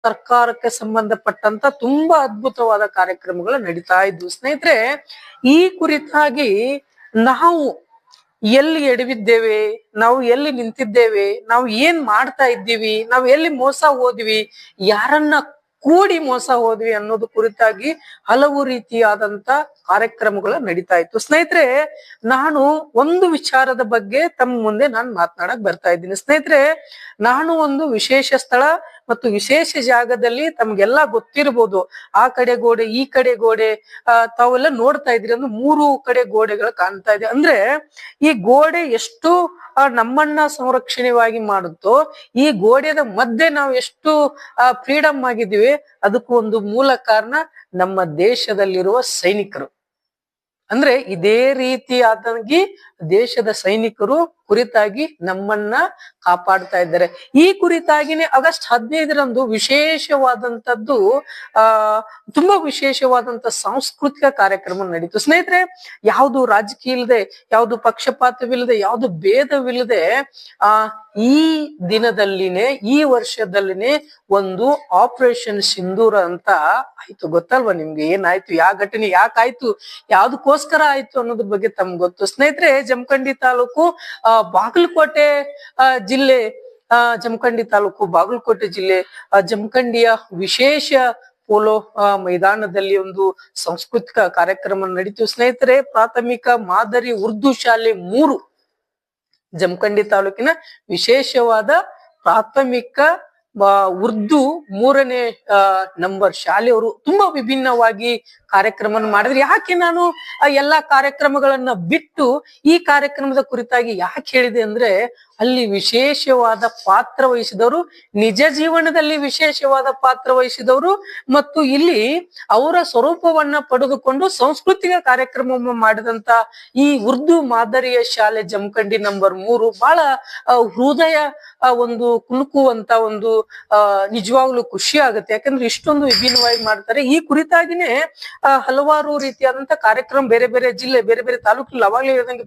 ಸರ್ಕಾರಕ್ಕೆ ಸಂಬಂಧಪಟ್ಟಂತ ತುಂಬಾ ಅದ್ಭುತವಾದ ಕಾರ್ಯಕ್ರಮಗಳು ನಡೀತಾ ಇದ್ವು ಸ್ನೇಹಿತರೆ. ಈ ಕುರಿತಾಗಿ ನಾವು ಎಲ್ಲಿ ಎಡವಿದ್ದೇವೆ, ನಾವು ಎಲ್ಲಿ ನಿಂತಿದ್ದೇವೆ, ನಾವು ಏನ್ ಮಾಡ್ತಾ ಇದ್ದೀವಿ, ನಾವು ಎಲ್ಲಿ ಮೋಸ ಹೋದ್ವಿ, ಯಾರನ್ನ ಕೂಡಿ ಮೋಸ ಹೋದ್ವಿ ಅನ್ನೋದು ಕುರಿತಾಗಿ ಹಲವು ರೀತಿಯಾದಂತ ಕಾರ್ಯಕ್ರಮಗಳು ನಡೀತಾ ಇತ್ತು ಸ್ನೇಹಿತರೆ. ನಾನು ಒಂದು ವಿಚಾರದ ಬಗ್ಗೆ ತಮ್ಮ ಮುಂದೆ ನಾನು ಮಾತನಾಡಕ್ ಬರ್ತಾ ಇದ್ದೀನಿ ಸ್ನೇಹಿತರೆ. ನಾನು ಒಂದು ವಿಶೇಷ ಸ್ಥಳ ಮತ್ತು ವಿಶೇಷ ಜಾಗದಲ್ಲಿ ತಮ್ಗೆಲ್ಲ ಗೊತ್ತಿರ್ಬೋದು. ಆ ಕಡೆ ಗೋಡೆ, ಈ ಕಡೆ ಗೋಡೆ, ತಾವೆಲ್ಲ ನೋಡ್ತಾ ಇದ್ರಿ ಅಂದ್ರೆ 3 ಕಡೆ ಗೋಡೆಗಳು ಕಾಣ್ತಾ ಇದೆ. ಅಂದ್ರೆ ಈ ಗೋಡೆ ಎಷ್ಟು ನಮ್ಮನ್ನ ಸಂರಕ್ಷಣೆವಾಗಿ ಮಾಡುತ್ತೋ, ಈ ಗೋಡೆಯ ಮಧ್ಯೆ ನಾವು ಎಷ್ಟು ಫ್ರೀಡಮ್ ಆಗಿದ್ದೀವಿ, ಅದಕ್ಕೂ ಒಂದು ಮೂಲ ಕಾರಣ ನಮ್ಮ ದೇಶದಲ್ಲಿರುವ ಸೈನಿಕರು. ಅಂದ್ರೆ ಇದೇ ರೀತಿಯಾಗಿ ದೇಶದ ಸೈನಿಕರು ಕುರಿತಾಗಿ ನಮ್ಮನ್ನ ಕಾಪಾಡ್ತಾ ಇದ್ದಾರೆ. ಈ ಕುರಿತಾಗಿನೇ ಆಗಸ್ಟ್ 15ರಂದು ವಿಶೇಷವಾದಂತದ್ದು ತುಂಬಾ ವಿಶೇಷವಾದಂತ ಸಾಂಸ್ಕೃತಿಕ ಕಾರ್ಯಕ್ರಮ ನಡೀತು ಸ್ನೇಹಿತರೆ. ಯಾವುದು ರಾಜಕೀಯ ಇಲ್ಲದೆ, ಯಾವುದು ಪಕ್ಷಪಾತವಿಲ್ಲದೆ, ಯಾವುದು ಭೇದವಿಲ್ಲದೆ ಈ ದಿನದಲ್ಲಿನೇ, ಈ ವರ್ಷದಲ್ಲಿನೇ ಒಂದು ಆಪರೇಷನ್ ಸಿಂಧೂರ ಅಂತ ಆಯ್ತು. ಗೊತ್ತಲ್ವಾ ನಿಮ್ಗೆ ಏನಾಯ್ತು, ಯಾವ ಘಟನೆ ಯಾಕಾಯ್ತು, ಯಾವ್ದಕ್ಕೋಸ್ಕರ ಆಯ್ತು ಅನ್ನೋದ್ರ ಬಗ್ಗೆ ತಮ್ಗೆ ಗೊತ್ತು ಸ್ನೇಹಿತರೆ. ಜಮಖಂಡಿ ತಾಲೂಕು ಬಾಗಲಕೋಟೆ ಜಿಲ್ಲೆ, ಜಮಖಂಡಿ ತಾಲೂಕು ಬಾಗಲಕೋಟೆ ಜಿಲ್ಲೆ ಜಮಖಂಡಿಯ ವಿಶೇಷ ಪೋಲೋ ಮೈದಾನದಲ್ಲಿ ಒಂದು ಸಾಂಸ್ಕೃತಿಕ ಕಾರ್ಯಕ್ರಮ ನಡೀತು ಸ್ನೇಹಿತರೆ. ಪ್ರಾಥಮಿಕ ಮಾದರಿ ಉರ್ದು ಶಾಲೆ 3, ಜಮಖಂಡಿ ತಾಲೂಕಿನ ವಿಶೇಷವಾದ ಪ್ರಾಥಮಿಕ ಉರ್ದು 3ನೇ ನಂಬರ್ ಶಾಲೆಯವರು ತುಂಬಾ ವಿಭಿನ್ನವಾಗಿ ಕಾರ್ಯಕ್ರಮ ಮಾಡಿದ್ರು. ಯಾಕೆ ನಾನು ಎಲ್ಲಾ ಕಾರ್ಯಕ್ರಮಗಳನ್ನ ಬಿಟ್ಟು ಈ ಕಾರ್ಯಕ್ರಮದ ಕುರಿತಾಗಿ ಯಾಕೆ ಹೇಳಿದೆ ಅಂದ್ರೆ, ಅಲ್ಲಿ ವಿಶೇಷವಾದ ಪಾತ್ರ ವಹಿಸಿದವರು, ನಿಜ ಜೀವನದಲ್ಲಿ ವಿಶೇಷವಾದ ಪಾತ್ರ ವಹಿಸಿದವರು, ಮತ್ತು ಇಲ್ಲಿ ಅವರ ಸ್ವರೂಪವನ್ನ ಪಡೆದುಕೊಂಡು ಸಾಂಸ್ಕೃತಿಕ ಕಾರ್ಯಕ್ರಮ ಮಾಡಿದಂತ ಈ ಉರ್ದು ಮಾದರಿಯ ಶಾಲೆ ಜಮಖಂಡಿ ನಂಬರ್ 3 ಬಹಳ ಹೃದಯ ಒಂದು ಕುಲುಕುವಂತ ಒಂದು ನಿಜವಾಗ್ಲೂ ಖುಷಿ ಆಗುತ್ತೆ. ಯಾಕಂದ್ರೆ ಇಷ್ಟೊಂದು ವಿಭಿನ್ನವಾಗಿ ಮಾಡ್ತಾರೆ. ಈ ಕುರಿತಾಗಿನೇ ಹಲವಾರು ರೀತಿಯಾದಂತ ಕಾರ್ಯಕ್ರಮ ಬೇರೆ ಬೇರೆ ಜಿಲ್ಲೆ, ಬೇರೆ ಬೇರೆ ತಾಲೂಕಿನಲ್ಲಿ ಅವಾಗಲೇ ಹೇಳಿದಂಗೆ